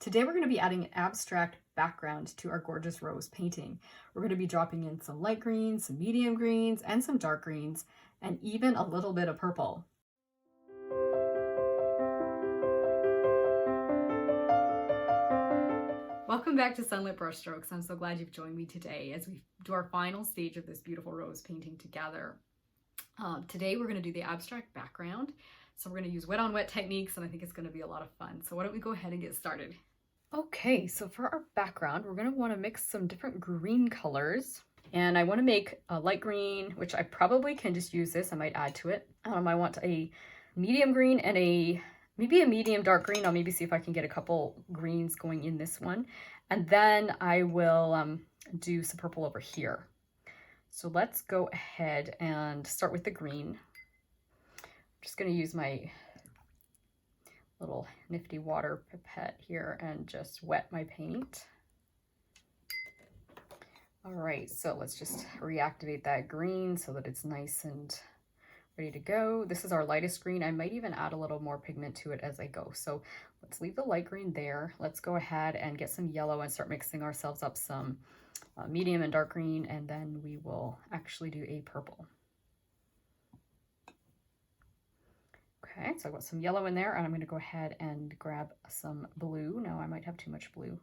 Today we're going to be adding an abstract background to our gorgeous rose painting. We're going to be dropping in some light greens, some medium greens, and some dark greens, and even a little bit of purple. Welcome back to Sunlit Brushstrokes. I'm so glad you've joined me today as we do our final stage of this beautiful rose painting together. Today we're going to do the abstract background. So we're going to use wet on wet techniques, and I think it's going to be a lot of fun. So why don't we go ahead and get started? Okay, so for our background, we're going to want to mix some different green colors. And I want to make a light green, which I probably can just use this. I might add to it. I want a medium green and maybe a medium dark green. I'll maybe see if I can get a couple greens going in this one. And then I will do some purple over here. So let's go ahead and start with the green. I'm just going to use my little nifty water pipette here and just wet my paint. All right, so let's just reactivate that green so that it's nice and ready to go. This is our lightest green. I might even add a little more pigment to it as I go. So let's leave the light green there. Let's go ahead and get some yellow and start mixing ourselves up some medium and dark green, and then we will actually do a purple. Okay, so I've got some yellow in there, and I'm going to go ahead and grab some blue. Now I might have too much blue.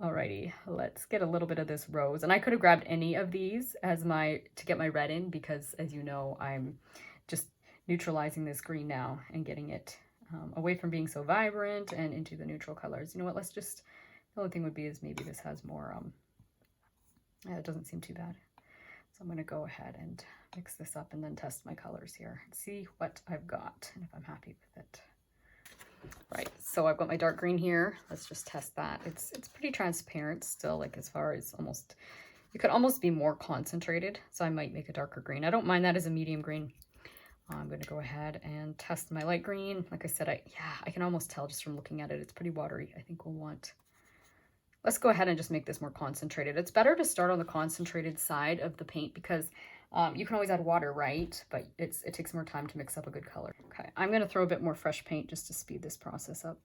Alrighty, let's get a little bit of this rose. And I could have grabbed any of these as to get my red in, because as you know, I'm just neutralizing this green now and getting it away from being so vibrant and into the neutral colors. You know what, the only thing would be is maybe this has more, it doesn't seem too bad. So I'm going to go ahead and mix this up and then test my colors here and see what I've got and if I'm happy with it. Right, so I've got my dark green here. Let's just test that. It's pretty transparent still, like as far as it could almost be more concentrated. So I might make a darker green. I don't mind that as a medium green. I'm going to go ahead and test my light green. Like I said, I can almost tell just from looking at it, it's pretty watery. I think let's go ahead and just make this more concentrated. It's better to start on the concentrated side of the paint because you can always add water, right? But it takes more time to mix up a good color. Okay, I'm going to throw a bit more fresh paint just to speed this process up.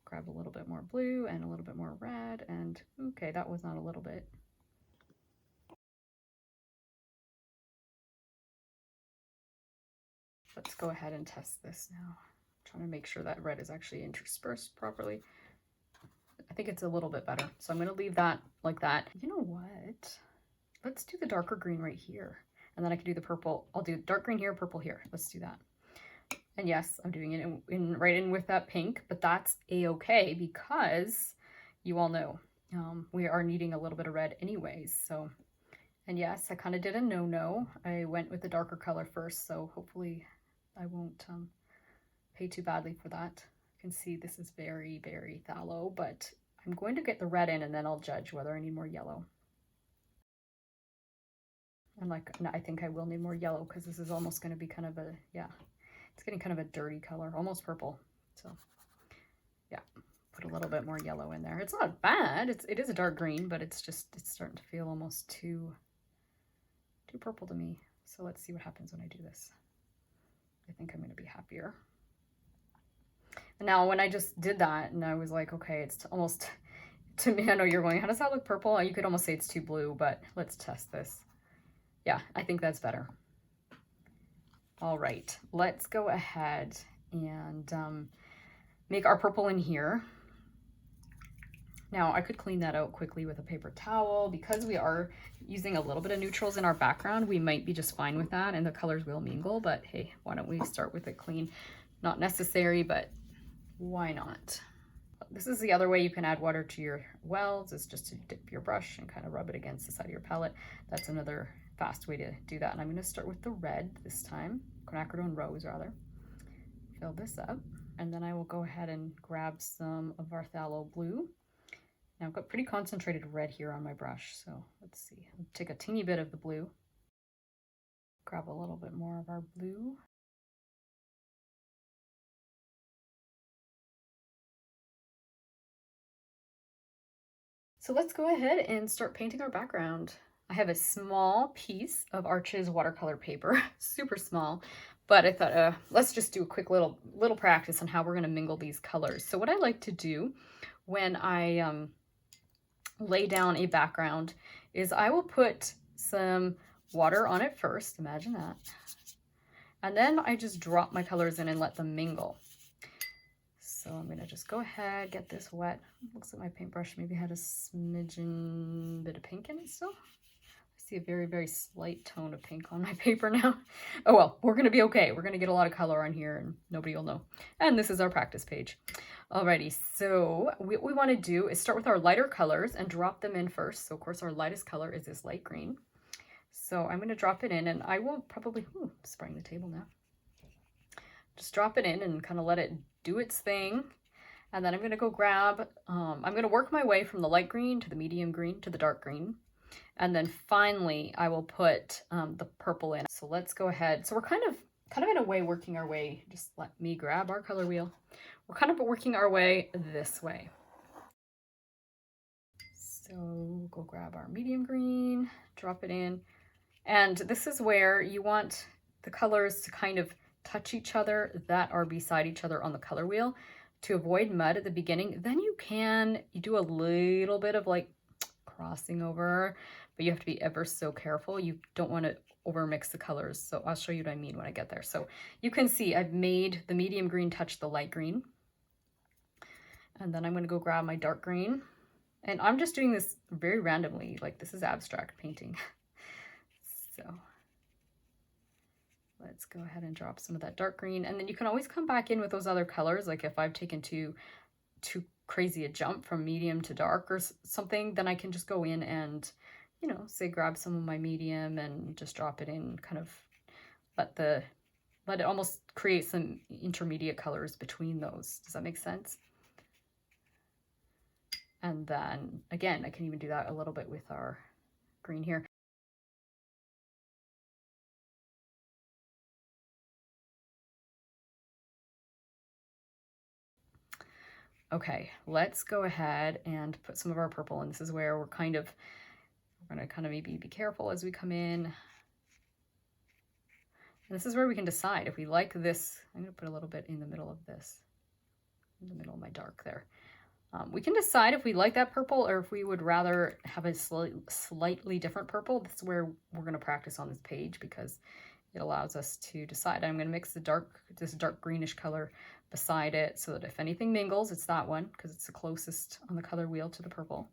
Grab a little bit more blue and a little bit more red, and okay, that was not a little bit. Let's go ahead and test this now. I'm trying to make sure that red is actually interspersed properly. I think it's a little bit better. So I'm going to leave that like that. You know what? Let's do the darker green right here. And then I can do the purple. I'll do dark green here, purple here. Let's do that. And yes, I'm doing it right in with that pink, but that's a-okay because you all know we are needing a little bit of red anyways. So, and yes, I kind of did a no-no. I went with the darker color first, so hopefully I won't pay too badly for that. You can see this is very, very fallow, but I'm going to get the red in and then I'll judge whether I need more yellow. And I think I will need more yellow because this is almost going to be kind of it's getting kind of a dirty color, almost purple. So yeah, put a little bit more yellow in there. It's not bad. It is a dark green, but it's starting to feel almost too purple to me. So let's see what happens when I do this. I think I'm going to be happier. And now when I just did that and I was like, okay, it's almost, to me, I know you're going, how does that look purple? You could almost say it's too blue, but let's test this. Yeah, I think that's better. All right, let's go ahead and make our purple in here. Now I could clean that out quickly with a paper towel. Because we are using a little bit of neutrals in our background, we might be just fine with that and the colors will mingle, but hey, why don't we start with it clean? Not necessary, but why not? This is the other way you can add water to your wells, is just to dip your brush and kind of rub it against the side of your palette. That's another fast way to do that. And I'm going to start with the red this time, quinacridone rose rather. Fill this up, and then I will go ahead and grab some of our phthalo blue. Now I've got pretty concentrated red here on my brush, so let's see. I'll take a teeny bit of the blue, grab a little bit more of our blue. So let's go ahead and start painting our background. I have a small piece of Arches watercolor paper, super small, but I thought, let's just do a quick little practice on how we're gonna mingle these colors. So what I like to do when I lay down a background is I will put some water on it first, imagine that, and then I just drop my colors in and let them mingle. So I'm gonna just go ahead, get this wet. Looks like my paintbrush maybe had a smidgen bit of pink in it still. I see a very, very slight tone of pink on my paper now. Oh well, we're gonna be okay. We're gonna get a lot of color on here and nobody will know. And this is our practice page. Alrighty, so what we wanna do is start with our lighter colors and drop them in first. So of course our lightest color is this light green. So I'm gonna drop it in and I will probably, spraying the table now. Just drop it in and kind of let it do its thing. And then I'm gonna go grab, I'm gonna work my way from the light green to the medium green to the dark green. And then finally I will put the purple in. So let's go ahead. So we're kind of in a way working our way. Just let me grab our color wheel. We're kind of working our way this way. So go grab our medium green, drop it in. And this is where you want the colors to kind of touch each other that are beside each other on the color wheel to avoid mud at the beginning. Then you do a little bit of like crossing over, but you have to be ever so careful. You don't want to overmix the colors. So I'll show you what I mean when I get there. So you can see I've made the medium green touch the light green. And then I'm going to go grab my dark green. And I'm just doing this very randomly. Like this is abstract painting. So let's go ahead and drop some of that dark green. And then you can always come back in with those other colors. Like if I've taken too crazy a jump from medium to dark or something, then I can just go in and, you know, say grab some of my medium and just drop it in, kind of let it almost create some intermediate colors between those. Does that make sense? And then again, I can even do that a little bit with our green here. Okay, let's go ahead and put some of our purple in. This is where we're gonna kind of maybe be careful as we come in. And this is where we can decide if we like this. I'm gonna put a little bit in the middle of this, in the middle of my dark there. We can decide if we like that purple or if we would rather have a slightly different purple. This is where we're gonna practice on this page because it allows us to decide. I'm gonna mix this dark greenish color beside it so that if anything mingles, it's that one because it's the closest on the color wheel to the purple.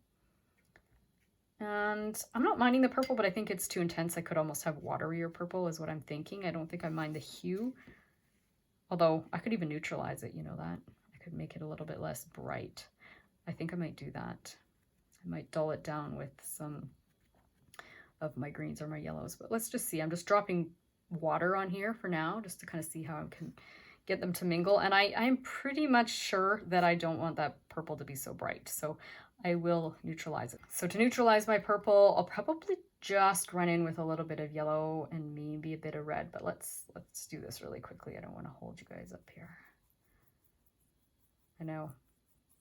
And I'm not minding the purple, but I think it's too intense. I could almost have waterier purple is what I'm thinking. I don't think I mind the hue, although I could even neutralize it, you know that. I could make it a little bit less bright. I think I might do that. I might dull it down with some of my greens or my yellows, but let's just see. I'm just dropping water on here for now, just to kind of see how I can get them to mingle. And I'm pretty much sure that I don't want that purple to be so bright, so I will neutralize it. So to neutralize my purple, I'll probably just run in with a little bit of yellow and maybe a bit of red, but let's do this really quickly. I don't want to hold you guys up here. I know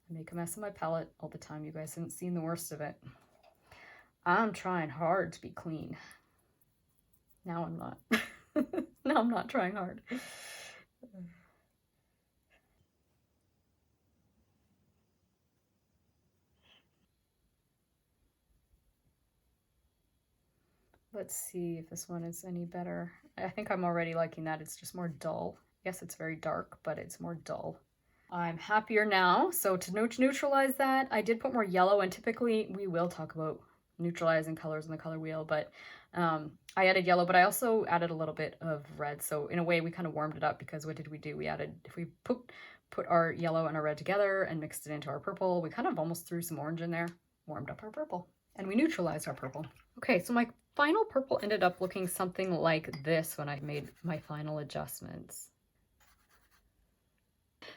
I make a mess of my palette all the time. You guys haven't seen the worst of it. I'm trying hard to be clean. Now I'm not. Now I'm not trying hard. Let's see if this one is any better. I think I'm already liking that. It's just more dull. Yes, it's very dark, but it's more dull. I'm happier now. So to neutralize that, I did put more yellow, and typically we will talk about neutralizing colors on the color wheel, but I added yellow, but I also added a little bit of red. So in a way we kind of warmed it up because what did we do? We added, if we put our yellow and our red together and mixed it into our purple, we kind of almost threw some orange in there, warmed up our purple, and we neutralized our purple. Okay, so my final purple ended up looking something like this when I made my final adjustments.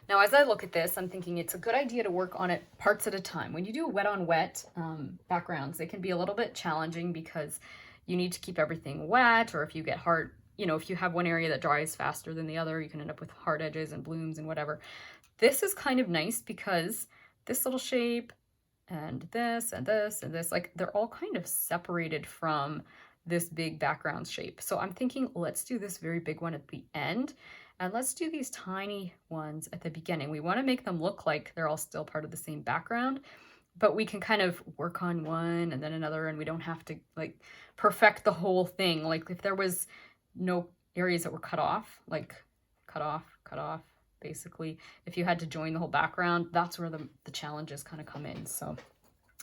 Now, as I look at this, I'm thinking it's a good idea to work on it parts at a time. When you do wet on wet backgrounds, they can be a little bit challenging because you need to keep everything wet, or if you get hard, you know, if you have one area that dries faster than the other, you can end up with hard edges and blooms and whatever. This is kind of nice because this little shape and this and this and this. Like they're all kind of separated from this big background shape. So I'm thinking, let's do this very big one at the end, and let's do these tiny ones at the beginning. We want to make them look like they're all still part of the same background, but we can kind of work on one and then another, and we don't have to like perfect the whole thing. Like if there was no areas that were cut off, like cut off, basically, if you had to join the whole background, that's where the challenges kind of come in. So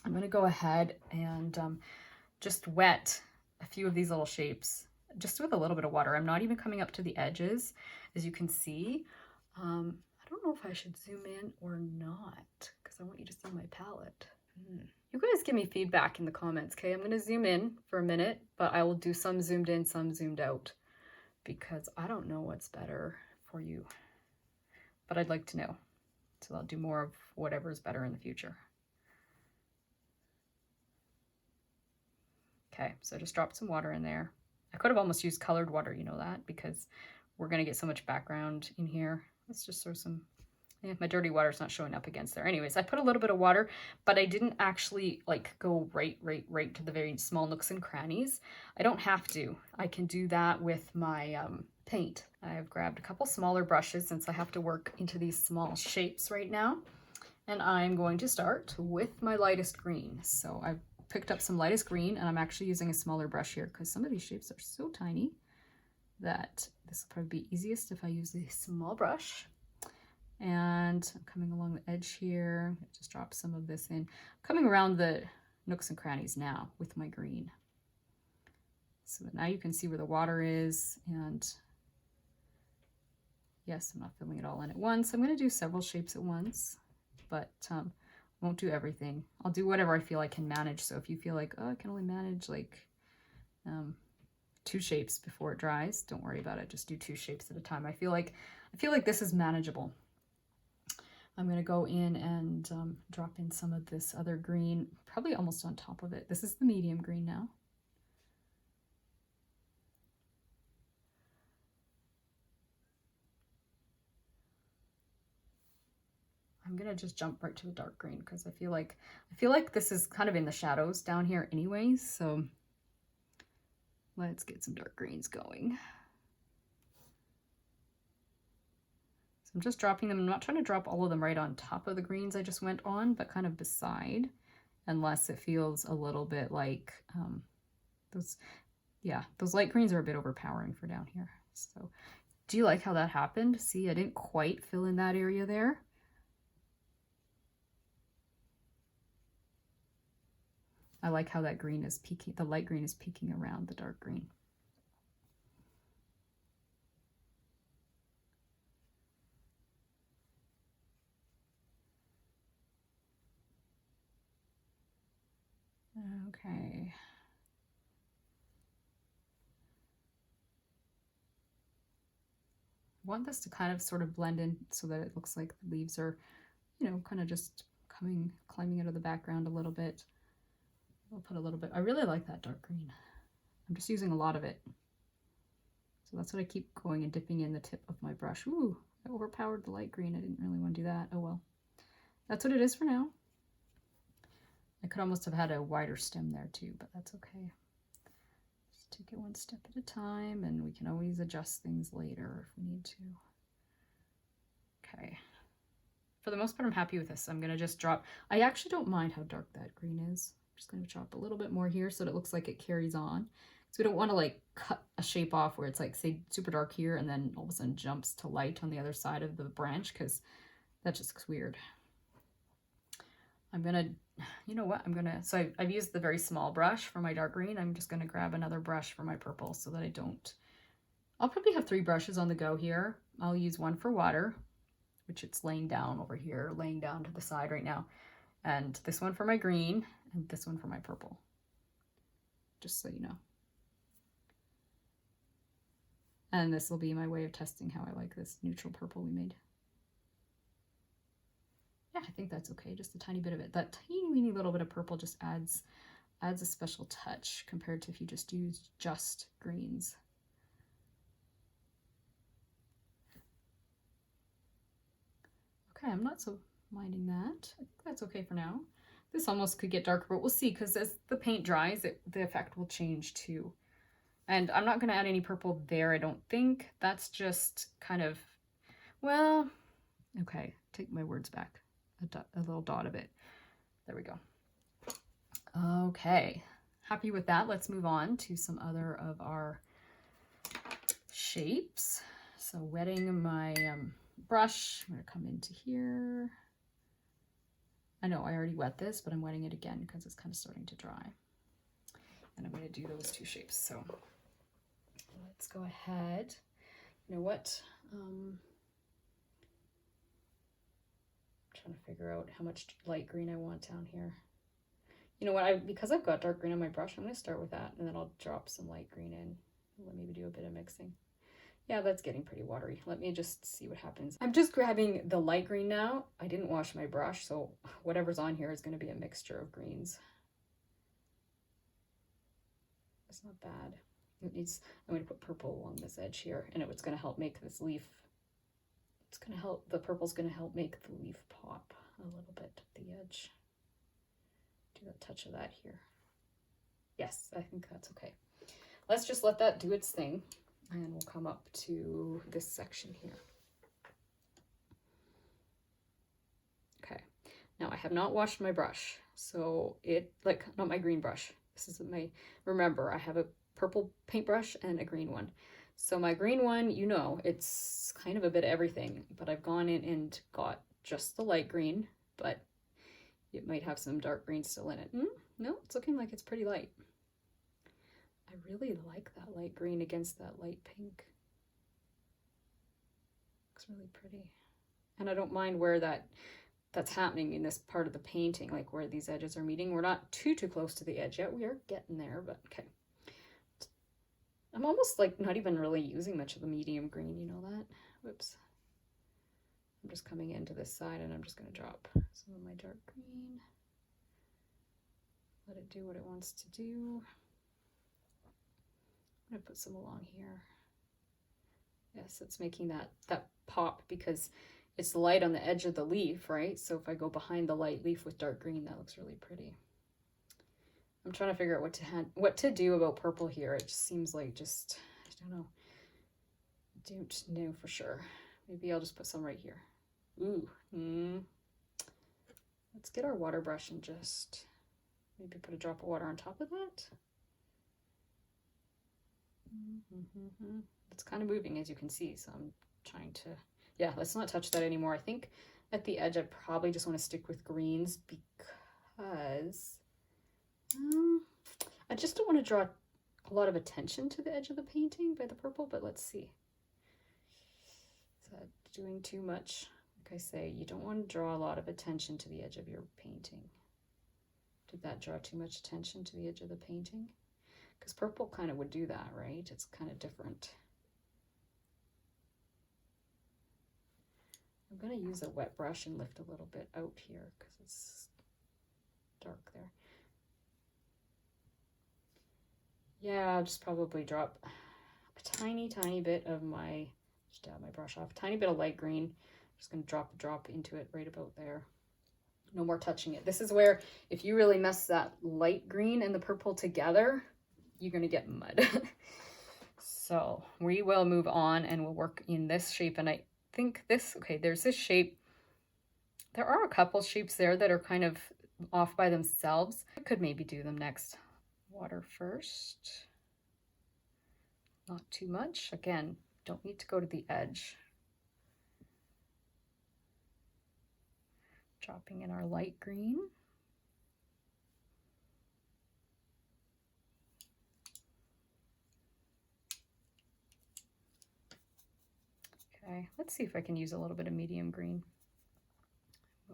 I'm going to go ahead and just wet a few of these little shapes just with a little bit of water. I'm not even coming up to the edges, as you can see. I don't know if I should zoom in or not, because I want you to see my palette. You guys give me feedback in the comments, okay? I'm going to zoom in for a minute, but I will do some zoomed in, some zoomed out, because I don't know what's better for you. But I'd like to know. So I'll do more of whatever is better in the future. Okay, so just dropped some water in there. I could have almost used colored water, you know that, because we're going to get so much background in here. Let's just throw some, yeah, my dirty water's not showing up against there. Anyways, I put a little bit of water, but I didn't actually like go right to the very small nooks and crannies. I don't have to. I can do that with my paint. I've grabbed a couple smaller brushes since I have to work into these small shapes right now. And I'm going to start with my lightest green. So I've picked up some lightest green, and I'm actually using a smaller brush here because some of these shapes are so tiny that this will probably be easiest if I use a small brush. And I'm coming along the edge here, just drop some of this in. Coming around the nooks and crannies now with my green. So now you can see where the water is, and yes, I'm not filling it all in at once. I'm going to do several shapes at once, but won't do everything. I'll do whatever I feel I can manage. So if you feel like, oh, I can only manage like 2 shapes before it dries, don't worry about it. Just do 2 shapes at a time. I feel like this is manageable. I'm going to go in and drop in some of this other green, probably almost on top of it. This is the medium green now. I'm going to just jump right to the dark green because I feel like this is kind of in the shadows down here anyways. So let's get some dark greens going. So I'm just dropping them. I'm not trying to drop all of them right on top of the greens I just went on, but kind of beside, unless it feels a little bit like those light greens are a bit overpowering for down here. So do you like how that happened? See, I didn't quite fill in that area there. I like how that green is peeking, the light green is peeking around the dark green. Okay. I want this to kind of sort of blend in so that it looks like the leaves are, you know, kind of just climbing out of the background a little bit. I'll put a little bit. I really like that dark green. I'm just using a lot of it. So that's what I keep going and dipping in the tip of my brush. Ooh, I overpowered the light green. I didn't really want to do that. Oh well. That's what it is for now. I could almost have had a wider stem there too, but that's okay. Just take it one step at a time, and we can always adjust things later if we need to. Okay. For the most part, I'm happy with this. I'm going to just drop. I actually don't mind how dark that green is. I'm just going to drop a little bit more here so that it looks like it carries on. So we don't want to like cut a shape off where it's like, say, super dark here and then all of a sudden jumps to light on the other side of the branch, because that just looks weird. I'm going to, you know what, so I've used the very small brush for my dark green. I'm just going to grab another brush for my purple so that I don't, I'll probably have 3 brushes on the go here. I'll use one for water, which it's laying down over here, laying down to the side right now. And this one for my green, and this one for my purple, just so you know. And this will be my way of testing how I like this neutral purple we made. Yeah, I think that's okay, just a tiny bit of it. That teeny little bit of purple just adds a special touch compared to if you just use just greens. Okay, I'm not so minding that. I think that's okay for now. This almost could get darker, but we'll see, because as the paint dries, the effect will change too. And I'm not going to add any purple there, I don't think. That's just kind of, well, okay, take my words back. A little dot of it. There we go. Okay, happy with that. Let's move on to some other of our shapes. So wetting my brush, I'm going to come into here. I know I already wet this, but I'm wetting it again because it's kind of starting to dry. And I'm going to do those two shapes. So let's go ahead. You know what? I'm trying to figure out how much light green I want down here. You know what? Because I've got dark green on my brush, I'm going to start with that, and then I'll drop some light green in. Let maybe do a bit of mixing. Yeah, that's getting pretty watery. Let me just see what happens. I'm just grabbing the light green now. I didn't wash my brush, so whatever's on here is going to be a mixture of greens. It's not bad. It needs, I'm going to put purple along this edge here, and it's going to help make this leaf, it's going to help, the purple's going to help make the leaf pop a little bit at the edge. Do a touch of that here. Yes, I think that's okay. Let's just let that do its thing, and we'll come up to this section here. Okay, now I have not washed my brush, so not my green brush. This is my, remember, I have a purple paintbrush and a green one. So my green one, you know, it's kind of a bit of everything, but I've gone in and got just the light green, but it might have some dark green still in it. No, it's looking like it's pretty light. I really like that light green against that light pink. Looks really pretty. And I don't mind where that's happening in this part of the painting, like where these edges are meeting. We're not too close to the edge yet. We are getting there, but okay. I'm almost like not even really using much of the medium green, you know that? Whoops. I'm just coming into this side and I'm just going to drop some of my dark green. Let it do what it wants to do. I'm going to put some along here. Yes, it's making that pop because it's light on the edge of the leaf, right? So if I go behind the light leaf with dark green, that looks really pretty. I'm trying to figure out what to do about purple here. It just seems like I don't know. Don't know for sure. Maybe I'll just put some right here. Ooh. Let's get our water brush and just maybe put a drop of water on top of that. It's kind of moving, as you can see, so I'm trying to, yeah, let's not touch that anymore. I think at the edge I probably just want to stick with greens because I just don't want to draw a lot of attention to the edge of the painting by the purple, but let's see. Is that doing too much? Like I say, you don't want to draw a lot of attention to the edge of your painting. Did that draw too much attention to the edge of the painting? Because purple kind of would do that, right? It's kind of different. I'm going to use a wet brush and lift a little bit out here because it's dark there. Yeah, I'll just probably drop a tiny bit of my, just dab my brush off, a tiny bit of light green. I'm just going to drop a drop into it right about there. No more touching it. This is where if you really mess that light green and the purple together, you're going to get mud. So we will move on and we'll work in this shape. And I think this, okay, there's this shape. There are a couple shapes there that are kind of off by themselves. I could maybe do them next. Water first. Not too much. Again, don't need to go to the edge. Dropping in our light green. Okay, let's see if I can use a little bit of medium green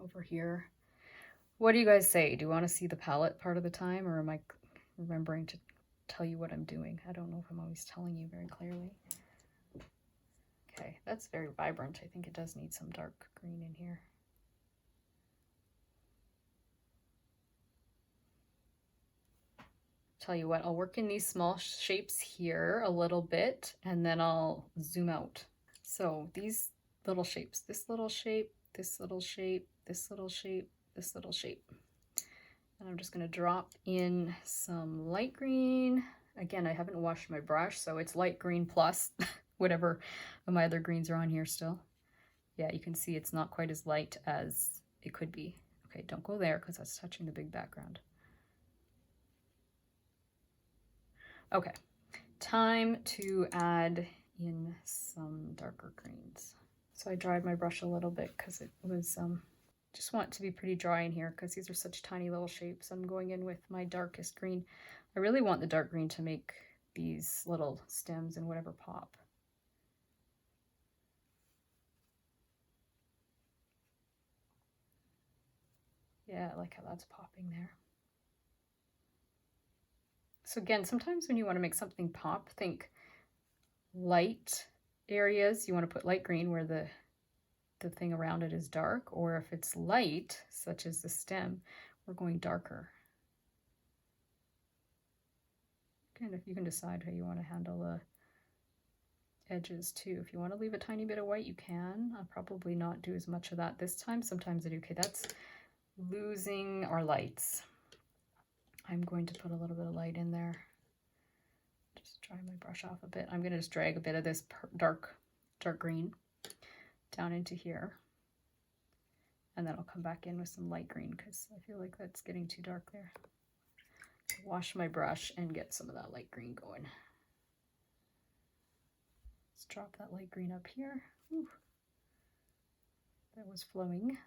over here. What do you guys say? Do you want to see the palette part of the time, or am I remembering to tell you what I'm doing? I don't know if I'm always telling you very clearly. Okay, that's very vibrant. I think it does need some dark green in here. Tell you what, I'll work in these small shapes here a little bit, and then I'll zoom out. So these little shapes, this little shape, this little shape, this little shape, this little shape. And I'm just going to drop in some light green. Again, I haven't washed my brush, so it's light green plus whatever of my other greens are on here still. Yeah, you can see it's not quite as light as it could be. Okay, don't go there because that's touching the big background. Okay, time to add in some darker greens. So I dried my brush a little bit because it was, just want it to be pretty dry in here because these are such tiny little shapes. I'm going in with my darkest green. I really want the dark green to make these little stems and whatever pop. Yeah, I like how that's popping there. So again, sometimes when you want to make something pop, think light areas. You want to put light green where the thing around it is dark, or if it's light, such as the stem, we're going darker. Kind of, you can decide how you want to handle the edges too. If you want to leave a tiny bit of white, you can. I'll probably not do as much of that this time. Sometimes I do. Okay, that's losing our lights. I'm going to put a little bit of light in there. Just dry my brush off a bit. I'm going to just drag a bit of this dark green down into here. And then I'll come back in with some light green because I feel like that's getting too dark there. Wash my brush and get some of that light green going. Let's drop that light green up here. Ooh, that was flowing. You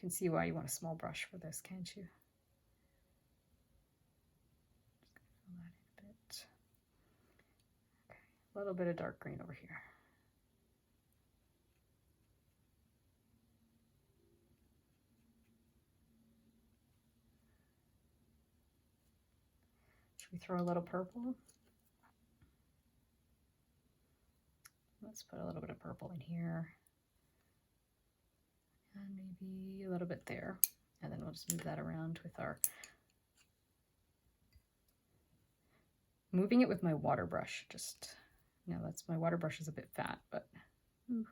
can see why you want a small brush for this, can't you? Just gonna fill that in a bit. Okay, a little bit of dark green over here. Should we throw a little purple? Let's put a little bit of purple in here. And maybe a little bit there. And then we'll just move that around with our... Moving it with my water brush. Just, that's my water brush is a bit fat, but a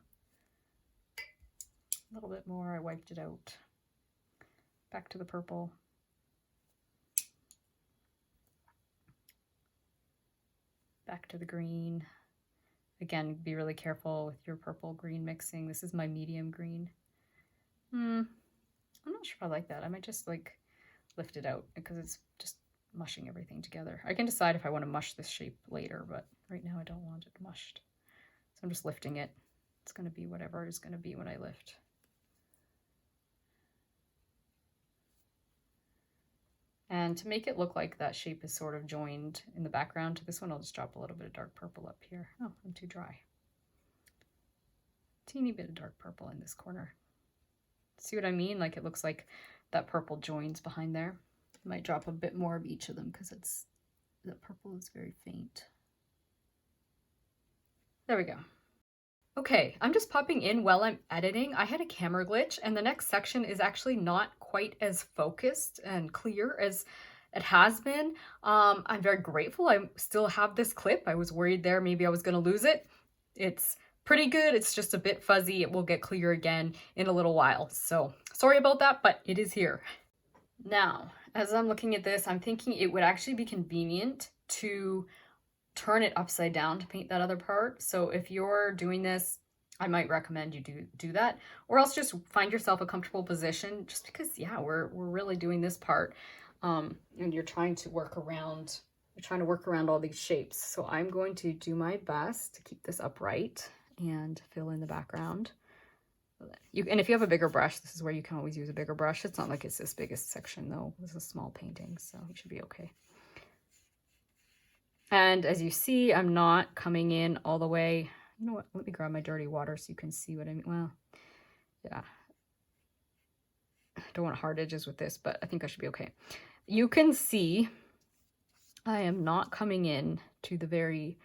little bit more. I wiped it out. Back to the purple. Back to the green. Again, be really careful with your purple green mixing. This is my medium green. I'm not sure if I like that. I might just like lift it out because it's just mushing everything together. I can decide if I want to mush this shape later, but right now I don't want it mushed. So I'm just lifting it. It's going to be whatever it's going to be when I lift. And to make it look like that shape is sort of joined in the background to this one, I'll just drop a little bit of dark purple up here. Oh, I'm too dry. Teeny bit of dark purple in this corner. See what I mean? Like it looks like that purple joins behind there. I might drop a bit more of each of them because the purple is very faint. There we go. Okay, I'm just popping in while I'm editing. I had a camera glitch and the next section is actually not quite as focused and clear as it has been. I'm very grateful I still have this clip. I was worried there maybe I was going to lose it. It's pretty good. It's just a bit fuzzy. It will get clear again in a little while. So sorry about that, but it is here. Now, as I'm looking at this, I'm thinking it would actually be convenient to turn it upside down to paint that other part. So if you're doing this, I might recommend you do that, or else just find yourself a comfortable position, just because, yeah, we're really doing this part, and you're trying to work around all these shapes. So I'm going to do my best to keep this upright and fill in the background. And if you have a bigger brush, this is where you can always use a bigger brush. It's not like it's this biggest section though. This is a small painting, so you should be okay. And as you see, I'm not coming in all the way. You know what? Let me grab my dirty water so you can see what I mean. Well, yeah. I don't want hard edges with this, but I think I should be okay. You can see I am not coming in to the very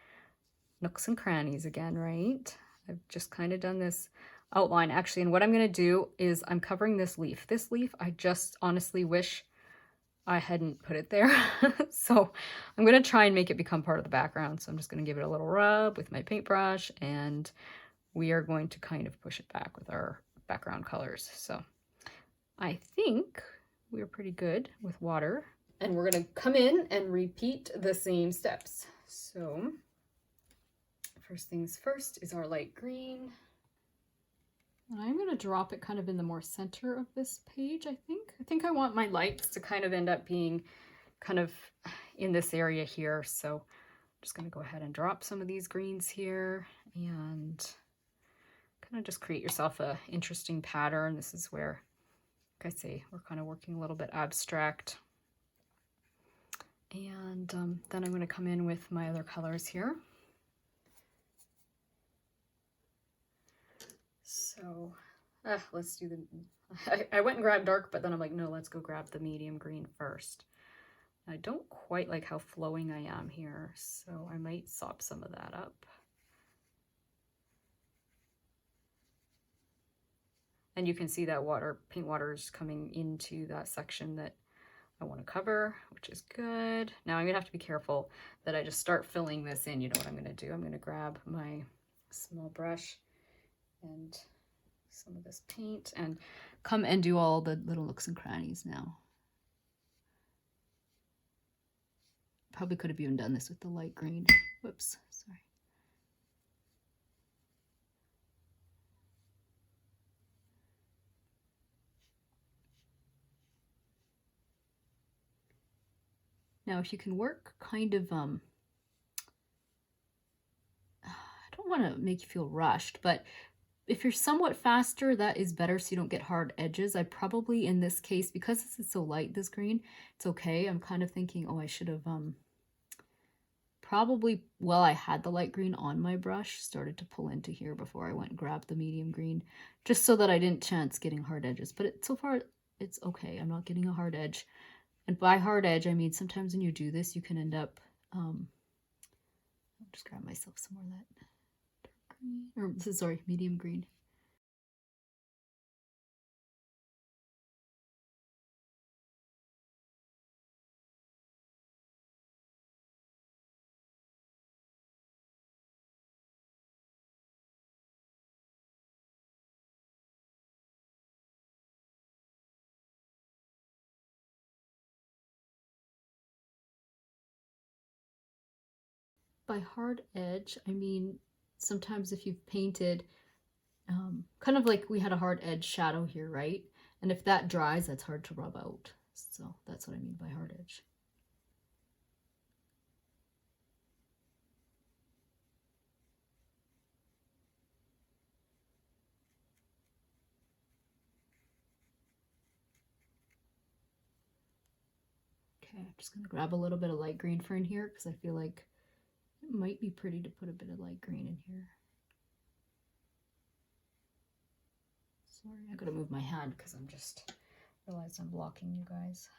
nooks and crannies again, right? I've just kind of done this outline actually. And what I'm going to do is I'm covering this leaf. This leaf, I just honestly wish I hadn't put it there. So I'm going to try and make it become part of the background. So I'm just going to give it a little rub with my paintbrush, and we are going to kind of push it back with our background colors. So I think we're pretty good with water. And we're gonna come in and repeat the same steps. So first things first is our light green. And I'm gonna drop it kind of in the more center of this page, I think. I think I want my lights to kind of end up being kind of in this area here. So I'm just gonna go ahead and drop some of these greens here and kind of just create yourself a interesting pattern. This is where, like I say, we're kind of working a little bit abstract. And then I'm going to come in with my other colors here. So let's do the, I went and grabbed dark, but then I'm like, no, let's go grab the medium green first. I don't quite like how flowing I am here, so I might sop some of that up. And you can see that paint water is coming into that section that I want to cover, which is good. Now I'm gonna have to be careful that I just start filling this in. You know what I'm gonna do? I'm gonna grab my small brush and some of this paint and come and do all the little nooks and crannies now. Probably could have even done this with the light green. Whoops, sorry. Now, if you can work kind of, I don't want to make you feel rushed, but if you're somewhat faster, that is better so you don't get hard edges. I probably, in this case, because this is so light, this green, it's okay. I'm kind of thinking, oh, I should have probably, while I had the light green on my brush, started to pull into here before I went and grabbed the medium green, just so that I didn't chance getting hard edges. But so far, it's okay. I'm not getting a hard edge. And by hard edge, I mean sometimes when you do this, you can end up, I'll just grab myself some more of that dark green, or sorry, medium green. By hard edge, I mean sometimes if you've painted, kind of like we had a hard edge shadow here, right? And if that dries, that's hard to rub out. So that's what I mean by hard edge. Okay, I'm just gonna grab a little bit of light green for in here because I feel like it might be pretty to put a bit of light green in here. Sorry, I gotta move my hand because I'm just realized I'm blocking you guys.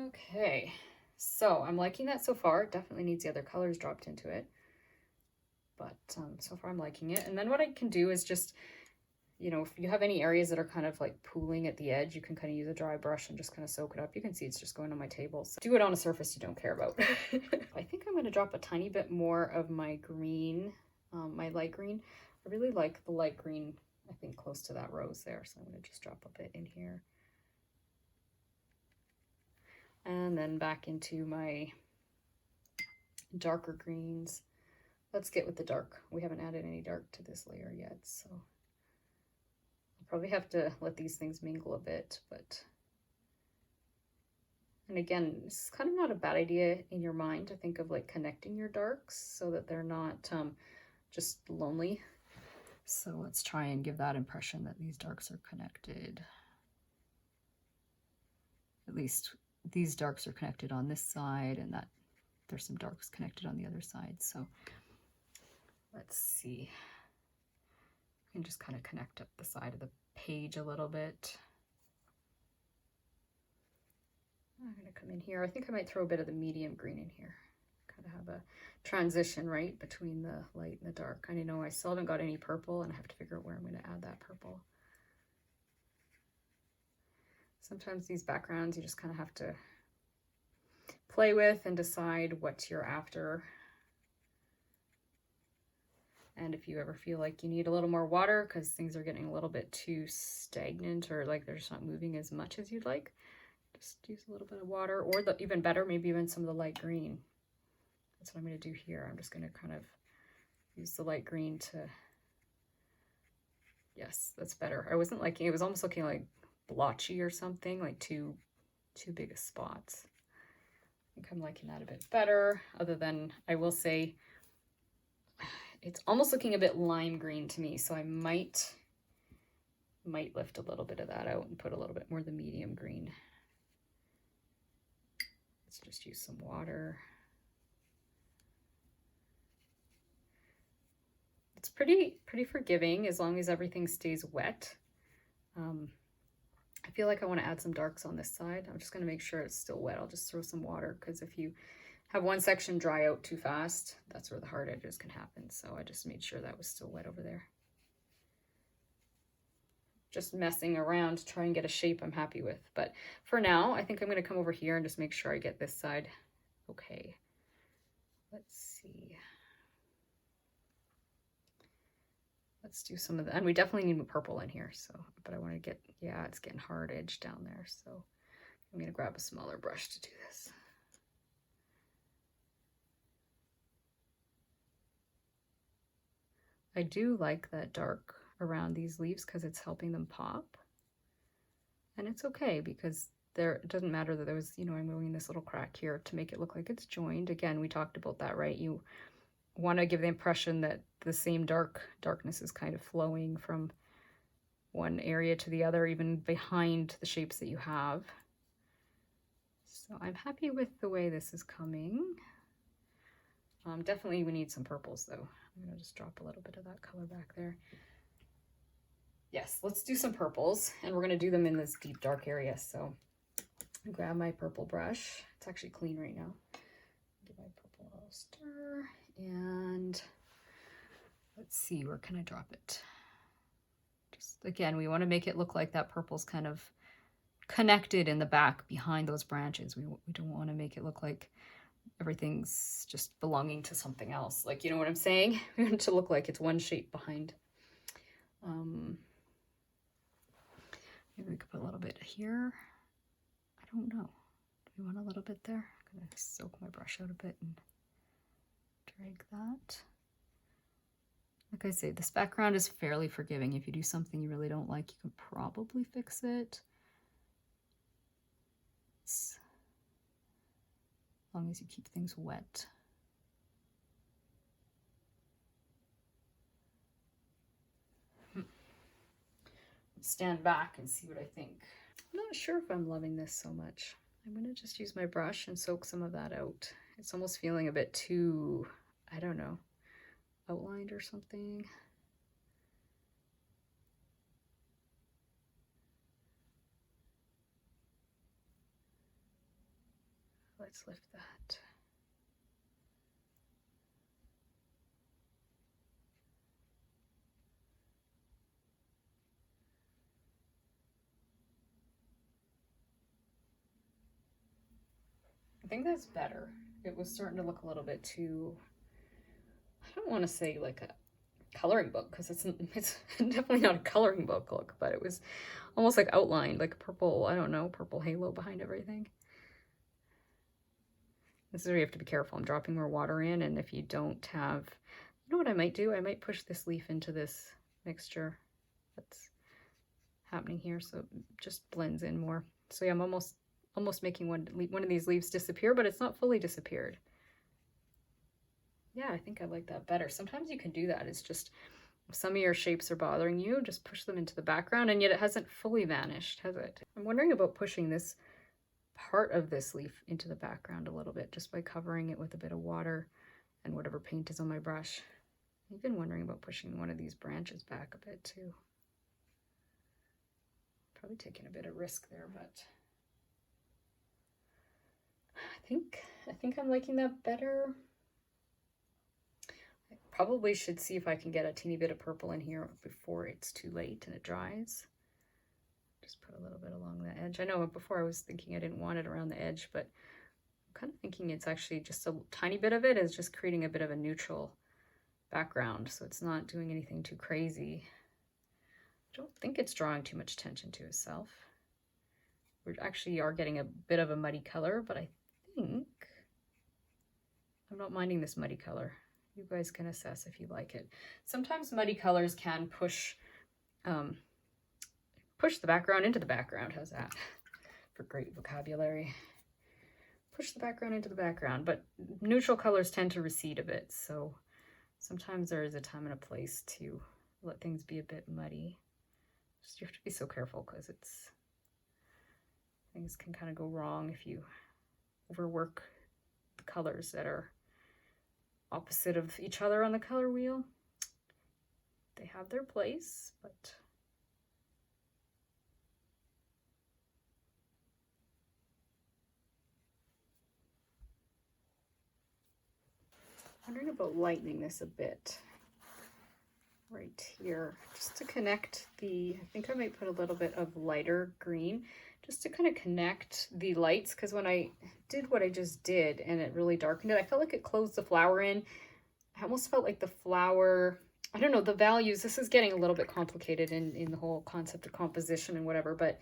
Okay, so I'm liking that so far. It definitely needs the other colors dropped into it, but so far I'm liking it. And then what I can do is just, you know, if you have any areas that are kind of like pooling at the edge, you can kind of use a dry brush and just kind of soak it up. You can see it's just going on my table. So do it on a surface you don't care about. I think I'm going to drop a tiny bit more of my green, my light green. I really like the light green, I think close to that rose there. So I'm going to just drop a bit in here. And then back into my darker greens. Let's get with the dark. We haven't added any dark to this layer yet, so I'll probably have to let these things mingle a bit, but, and again, it's kind of not a bad idea in your mind to think of like connecting your darks so that they're not just lonely. So let's try and give that impression that these darks are connected. At least these darks are connected on this side, and that there's some darks connected on the other side. So let's see. I can just kind of connect up the side of the page a little bit. I'm going to come in here. I think I might throw a bit of the medium green in here. Kind of have a transition, right, between the light and the dark. I know I still haven't got any purple, and I have to figure out where I'm going to add that purple. Sometimes these backgrounds you just kind of have to play with and decide what you're after. And if you ever feel like you need a little more water because things are getting a little bit too stagnant or like they're just not moving as much as you'd like, just use a little bit of water, or even better, maybe even some of the light green. That's what I'm going to do here. I'm just going to kind of use the light green to, yes, that's better. I wasn't liking, it was almost looking like blotchy or something, like too big of spots. I think I'm liking that a bit better, other than I will say it's almost looking a bit lime green to me, so I might lift a little bit of that out and put a little bit more of the medium green. Let's just use some water. It's pretty forgiving as long as everything stays wet. I feel like I want to add some darks on this side. I'm just going to make sure it's still wet. I'll just throw some water, because if you have one section dry out too fast, that's where the hard edges can happen. So I just made sure that was still wet over there. Just messing around to try and get a shape I'm happy with. But for now, I think I'm going to come over here and just make sure I get this side okay. Let's see. Let's do some of the, and we definitely need purple in here. So, but I want to get, yeah, it's getting hard edge down there. So I'm going to grab a smaller brush to do this. I do like that dark around these leaves because it's helping them pop. And it's okay because it doesn't matter that there was, you know, I'm moving this little crack here to make it look like it's joined. Again, we talked about that, right? You want to give the impression that the same darkness is kind of flowing from one area to the other, even behind the shapes that you have. So I'm happy with the way this is coming. Definitely we need some purples though. I'm going to just drop a little bit of that color back there. Yes, let's do some purples, and we're going to do them in this deep dark area. So I'll grab my purple brush. It's actually clean right now. Give my purple a little stir, and let's see, where can I drop it? Just again, we want to make it look like that purple's kind of connected in the back behind those branches. We don't want to make it look like everything's just belonging to something else. Like, you know what I'm saying? We want it to look like it's one shape behind. Maybe we could put a little bit here. I don't know. Do we want a little bit there? I'm gonna soak my brush out a bit and drag that. Like I say, this background is fairly forgiving. If you do something you really don't like, you can probably fix it. As long as you keep things wet. Stand back and see what I think. I'm not sure if I'm loving this so much. I'm going to just use my brush and soak some of that out. It's almost feeling a bit too, I don't know, outlined or something. Let's lift that. I think that's better. It was starting to look a little bit too, I don't want to say like a coloring book, because it's definitely not a coloring book look, but it was almost like outlined, like a purple, I don't know, purple halo behind everything. This is where you have to be careful. I'm dropping more water in, and if you don't have, you know what I might do? I might push this leaf into this mixture that's happening here, so it just blends in more. So yeah, I'm almost making one of these leaves disappear, but it's not fully disappeared. Yeah, I think I like that better. Sometimes you can do that. It's just, if some of your shapes are bothering you, just push them into the background, and yet it hasn't fully vanished, has it? I'm wondering about pushing this part of this leaf into the background a little bit, just by covering it with a bit of water and whatever paint is on my brush. I've been wondering about pushing one of these branches back a bit too. Probably taking a bit of risk there, but I think I'm liking that better. I probably should see if I can get a teeny bit of purple in here before it's too late and it dries. Just put a little bit along the edge. I know before I was thinking I didn't want it around the edge, but I'm kind of thinking it's actually just a tiny bit of it is just creating a bit of a neutral background, so it's not doing anything too crazy. I don't think it's drawing too much attention to itself. We actually are getting a bit of a muddy color, but I think I'm not minding this muddy color. You guys can assess if you like it. Sometimes muddy colors can push the background into the background. How's that? For great vocabulary. Push the background into the background, but neutral colors tend to recede a bit, so sometimes there is a time and a place to let things be a bit muddy. Just you have to be so careful because things can kind of go wrong if you overwork the colors that are opposite of each other on the color wheel. They have their place, but I'm wondering about lightening this a bit right here, just to connect I think I might put a little bit of lighter green, just to kind of connect the lights, because when I did what I just did and it really darkened it, I felt like it closed the flower in. I almost felt like the flower, I don't know, the values, this is getting a little bit complicated in the whole concept of composition and whatever, but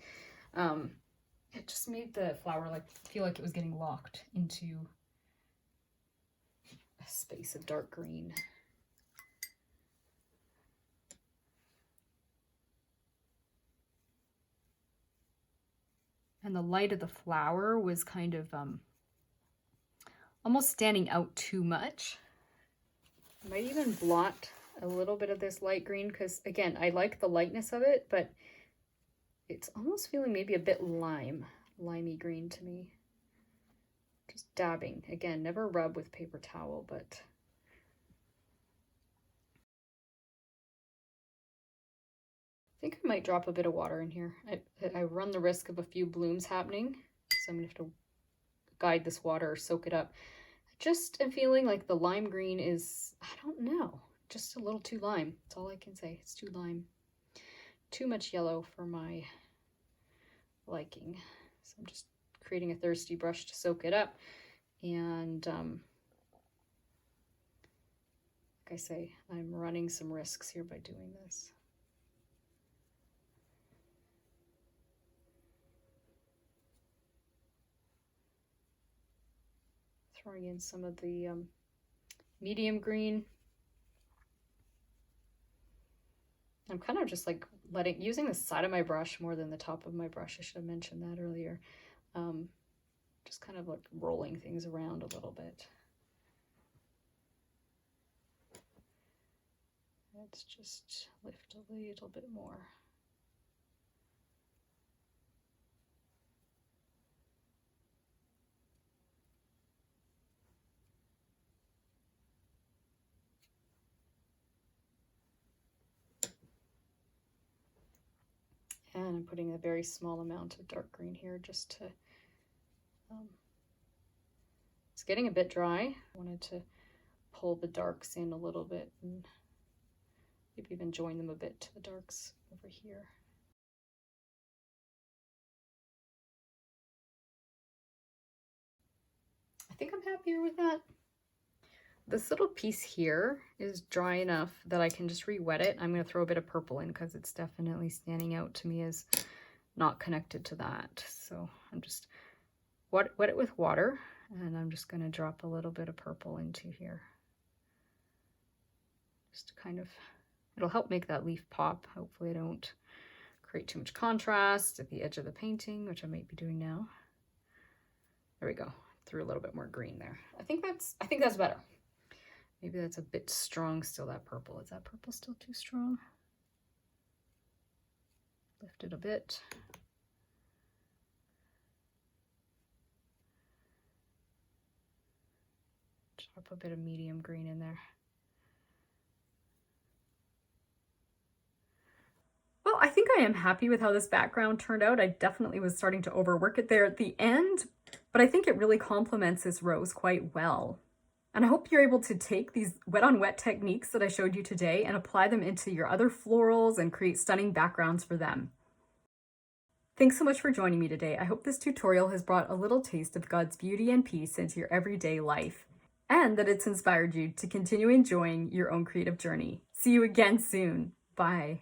it just made the flower feel like it was getting locked into a space of dark green. And the light of the flower was kind of almost standing out too much. I might even blot a little bit of this light green because, again, I like the lightness of it, but it's almost feeling maybe a bit limey green to me. Just dabbing. Again, never rub with paper towel, but I think I might drop a bit of water in here. I run the risk of a few blooms happening, so I'm gonna have to guide this water or soak it up. I just am feeling like the lime green is, I don't know, just a little too lime. That's all I can say. It's too lime. Too much yellow for my liking. So I'm just creating a thirsty brush to soak it up. And like I say, I'm running some risks here by doing this. Throwing in some of the medium green. I'm kind of just like using the side of my brush more than the top of my brush. I should have mentioned that earlier. Just kind of like rolling things around a little bit. Let's just lift a little bit more. And I'm putting a very small amount of dark green here just to, it's getting a bit dry. I wanted to pull the darks in a little bit and maybe even join them a bit to the darks over here. I think I'm happier with that. This little piece here is dry enough that I can just re-wet it. I'm going to throw a bit of purple in because it's definitely standing out to me as not connected to that. So I'm just wet it with water, and I'm just going to drop a little bit of purple into here. Just to kind of, it'll help make that leaf pop. Hopefully I don't create too much contrast at the edge of the painting, which I might be doing now. There we go. Threw a little bit more green there. I think that's better. Maybe that's a bit strong still, that purple. Is that purple still too strong? Lift it a bit. Drop a bit of medium green in there. Well, I think I am happy with how this background turned out. I definitely was starting to overwork it there at the end, but I think it really complements this rose quite well. And I hope you're able to take these wet on wet techniques that I showed you today and apply them into your other florals and create stunning backgrounds for them. Thanks so much for joining me today. I hope this tutorial has brought a little taste of God's beauty and peace into your everyday life. and that it's inspired you to continue enjoying your own creative journey. See you again soon. Bye.